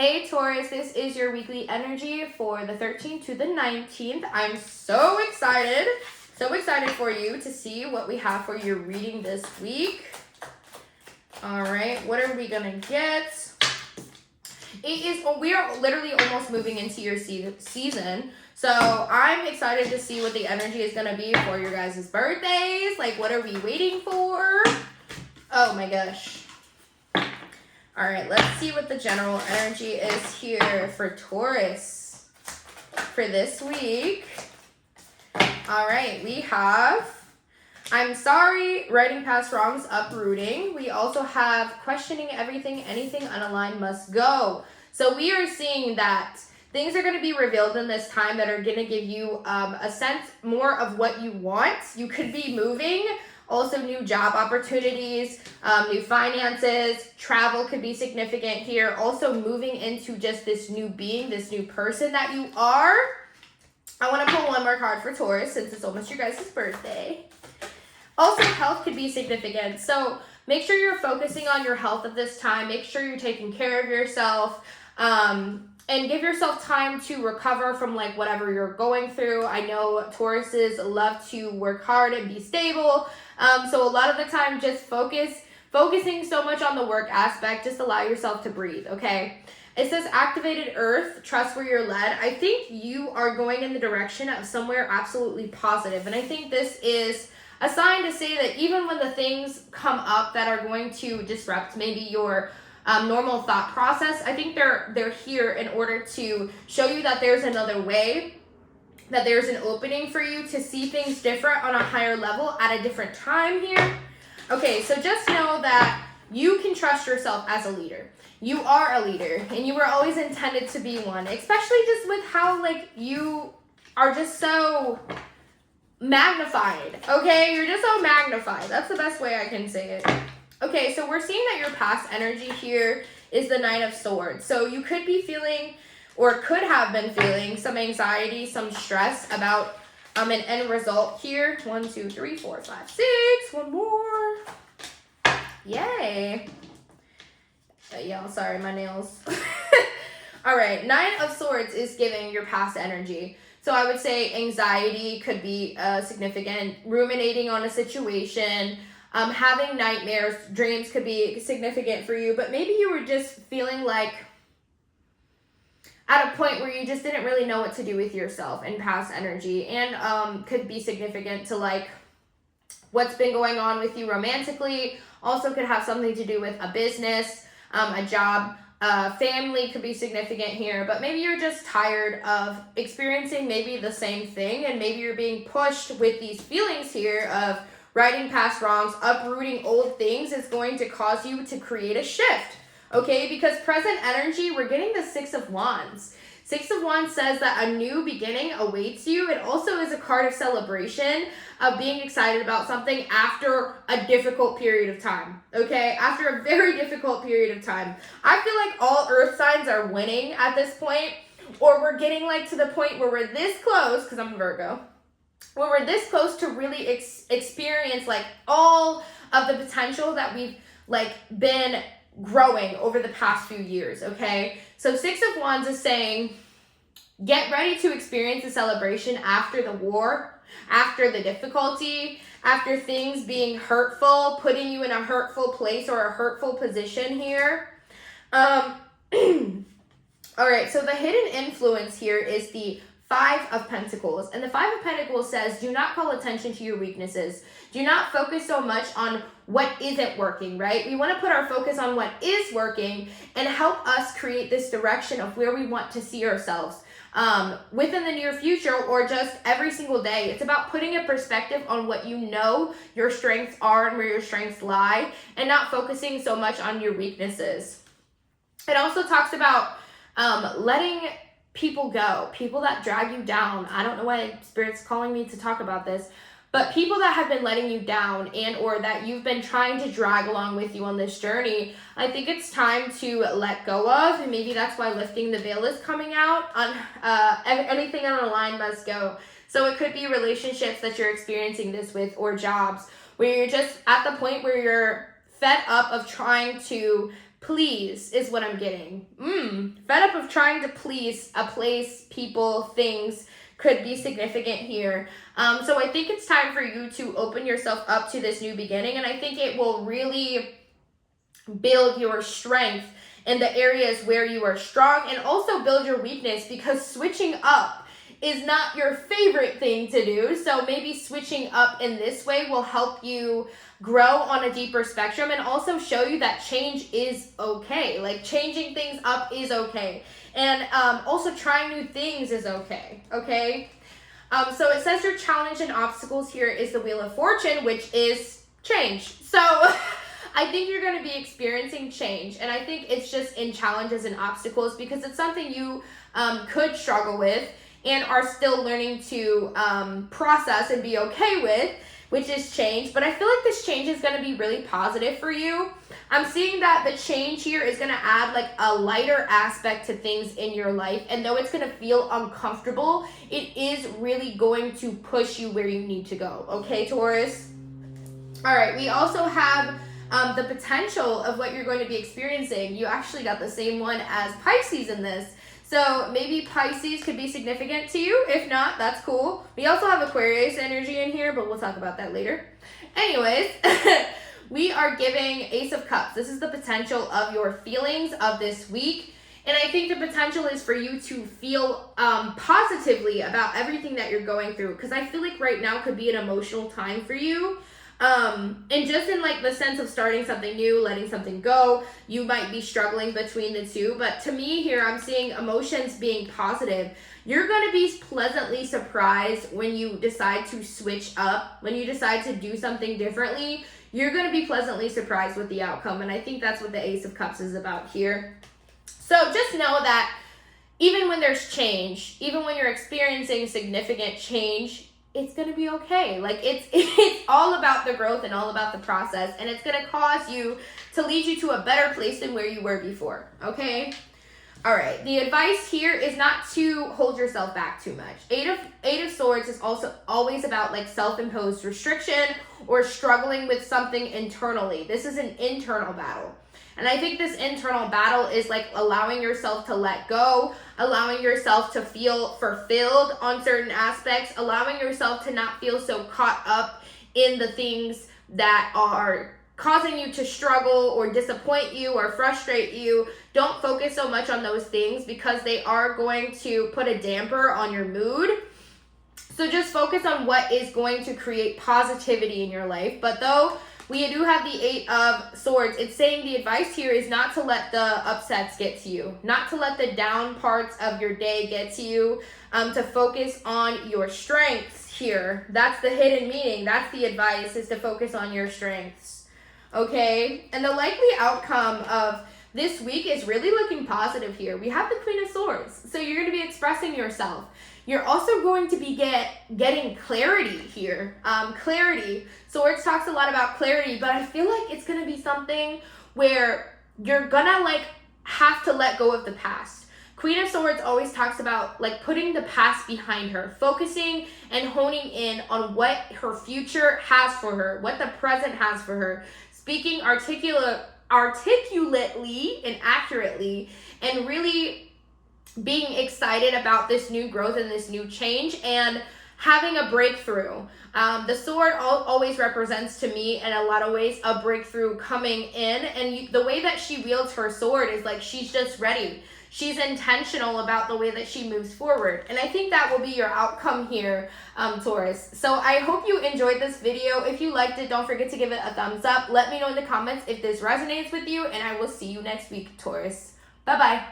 Hey Taurus, this is your weekly energy for the 13th to the 19th. I'm so excited for you to see what we have for your reading this week. All right, what are we gonna get? We are literally almost moving into your season. So I'm excited to see what the energy is gonna be for your guys' birthdays. Like, what are we waiting for? Oh my gosh. All right, let's see what the general energy is here for Taurus for this week. All right, we have, I'm sorry, writing past wrongs, uprooting. We also have questioning everything, anything unaligned must go. So we are seeing that things are going to be revealed in this time that are going to give you a sense more of what you want. You could be moving. Also, new job opportunities, new finances, travel could be significant here. Also, moving into just this new being, this new person that you are. I want to pull one more card for Taurus since it's almost your guys' birthday. Also, health could be significant. So make sure you're focusing on your health at this time. Make sure you're taking care of yourself. And give yourself time to recover from like whatever you're going through. I know Tauruses love to work hard and be stable. So a lot of the time, just focusing so much on the work aspect, just allow yourself to breathe, okay? It says activated earth, trust where you're led. I think you are going in the direction of somewhere absolutely positive. And I think this is a sign to say that even when the things come up that are going to disrupt maybe your normal thought process, I think they're here in order to show you that there's another way, that there's an opening for you to see things different on a higher level at a different time here. Okay, so just know that you can trust yourself as a leader. You are a leader, and you were always intended to be one, especially just with how like you are just so magnified, okay? You're just so magnified. That's the best way I can say it. Okay, so we're seeing that your past energy here is the Nine of Swords. So you could be feeling, or could have been feeling, some anxiety, some stress about an end result here. 1, 2, 3, 4, 5, 6. One more. Yay. Yeah, sorry, my nails. All right, Nine of Swords is giving your past energy. So I would say anxiety could be significant, ruminating on a situation, having nightmares, dreams could be significant for you, but maybe you were just feeling like at a point where you just didn't really know what to do with yourself in past energy, and could be significant to like what's been going on with you romantically. Also could have something to do with a business, a job, family could be significant here, but maybe you're just tired of experiencing maybe the same thing, and maybe you're being pushed with these feelings here of righting past wrongs, uprooting old things is going to cause you to create a shift, okay? Because present energy, we're getting the Six of Wands. Six of Wands says that a new beginning awaits you. It also is a card of celebration, of being excited about something after a difficult period of time, okay? After a very difficult period of time. I feel like all earth signs are winning at this point, or we're getting like to the point where we're this close, because I'm a Virgo, when we're this close to really experience like all of the potential that we've like been growing over the past few years, okay? So Six of Wands is saying, get ready to experience the celebration after the war, after the difficulty, after things being hurtful, putting you in a hurtful place or a hurtful position here. All right, so the hidden influence here is the Five of Pentacles. And the Five of Pentacles says, do not call attention to your weaknesses. Do not focus so much on what isn't working, right? We want to put our focus on what is working and help us create this direction of where we want to see ourselves within the near future, or just every single day. It's about putting a perspective on what you know your strengths are and where your strengths lie, and not focusing so much on your weaknesses. It also talks about letting people go, people that drag you down. I don't know why Spirit's calling me to talk about this, but people that have been letting you down and or that you've been trying to drag along with you on this journey, I think it's time to let go of, and maybe that's why lifting the veil is coming out. On anything on the line must go. So it could be relationships that you're experiencing this with, or jobs where you're just at the point where you're fed up of trying to Please is what I'm getting. Fed up of trying to please a place, people, things could be significant here. So I think it's time for you to open yourself up to this new beginning, and I think it will really build your strength in the areas where you are strong, and also build your weakness, because switching up is not your favorite thing to do. So maybe switching up in this way will help you grow on a deeper spectrum, and also show you that change is okay. Like, changing things up is okay. And also trying new things is okay. Okay? So it says your challenge and obstacles here is the Wheel of Fortune, which is change. So I think you're going to be experiencing change, and I think it's just in challenges and obstacles, because it's something you could struggle with and are still learning to process and be okay with, which is change. But I feel like this change is going to be really positive for you. I'm seeing that the change here is going to add like a lighter aspect to things in your life, and though it's going to feel uncomfortable, it is really going to push you where you need to go. Okay, Taurus? All right, we also have the potential of what you're going to be experiencing. You actually got the same one as Pisces in this. So maybe Pisces could be significant to you. If not, that's cool. We also have Aquarius energy in here, but we'll talk about that later. Anyways, we are giving Ace of Cups. This is the potential of your feelings of this week. And I think the potential is for you to feel positively about everything that you're going through. Because I feel like right now could be an emotional time for you. And just in like the sense of starting something new, letting something go, you might be struggling between the two. But to me here, I'm seeing emotions being positive. You're going to be pleasantly surprised when you decide to switch up, when you decide to do something differently. You're going to be pleasantly surprised with the outcome. And I think that's what the Ace of Cups is about here. So just know that even when there's change, even when you're experiencing significant change, it's going to be okay. Like, it's all about the growth and all about the process, and it's going to cause you to lead you to a better place than where you were before. Okay? All right. The advice here is not to hold yourself back too much. Eight of Swords is also always about like self-imposed restriction or struggling with something internally. This is an internal battle. And I think this internal battle is like allowing yourself to let go, allowing yourself to feel fulfilled on certain aspects, allowing yourself to not feel so caught up in the things that are causing you to struggle or disappoint you or frustrate you. Don't focus so much on those things, because they are going to put a damper on your mood. So just focus on what is going to create positivity in your life. But though we do have the Eight of Swords, it's saying the advice here is not to let the upsets get to you, not to let the down parts of your day get to you, to focus on your strengths here. That's the hidden meaning. That's the advice, is to focus on your strengths. Okay? And the likely outcome of this week is really looking positive here. We have the Queen of Swords. So you're going to be expressing yourself. You're also going to be getting clarity here. Clarity. Swords talks a lot about clarity, but I feel like it's going to be something where you're going to like have to let go of the past. Queen of Swords always talks about like putting the past behind her, focusing and honing in on what her future has for her, what the present has for her, speaking articulately and accurately, and really being excited about this new growth and this new change and having a breakthrough. The sword always represents to me in a lot of ways a breakthrough coming in, and the way that she wields her sword is like she's just ready. She's intentional about the way that she moves forward. And I think that will be your outcome here, Taurus. So I hope you enjoyed this video. If you liked it, don't forget to give it a thumbs up. Let me know in the comments if this resonates with you, and I will see you next week, Taurus. Bye-bye.